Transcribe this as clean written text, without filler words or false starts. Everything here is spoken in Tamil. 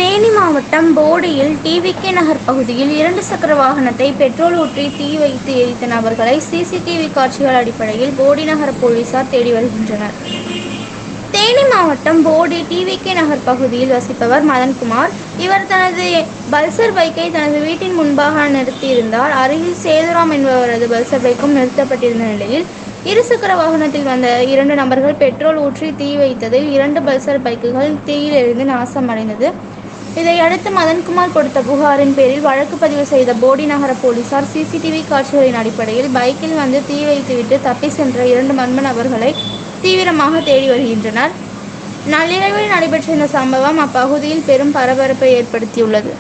தேனி மாவட்டம் போடியில் டிவிகே நகர் பகுதியில் 2 சக்கர வாகனத்தை பெட்ரோல் ஊற்றி தீ வைத்து எரித்த நபர்களை சிசிடிவி காட்சிகள் அடிப்படையில் போடி நகர போலீசார் தேடி வருகின்றனர். தேனி மாவட்டம் போடி டிவிகே நகர் பகுதியில் வசிப்பவர் மதன்குமார். இவர் தனது பல்சர் பைக்கை தனது வீட்டின் முன்பாக நிறுத்தியிருந்தார். அருகில் சேதுராம் என்பவரது பல்சர் பைக்கும் நிறுத்தப்பட்டிருந்த நிலையில் இருசக்கர வாகனத்தில் வந்த 2 நபர்கள் பெட்ரோல் ஊற்றி தீ வைத்ததில் 2 பல்சர் பைக்குகள் தீயில் எரிந்து நாசமடைந்தது. இதையடுத்து மதன்குமார் கொடுத்த புகாரின் பேரில் வழக்கு பதிவு செய்த போடி நகர போலீசார் சிசிடிவி காட்சிகளின் அடிப்படையில் பைக்கில் வந்து தீ வைத்துவிட்டு தப்பி சென்ற 2 மர்ம நபர்களை தீவிரமாக தேடி வருகின்றனர். நள்ளிரவில் நடைபெற்ற இந்த சம்பவம் அப்பகுதியில் பெரும் பரபரப்பை ஏற்படுத்தியுள்ளது.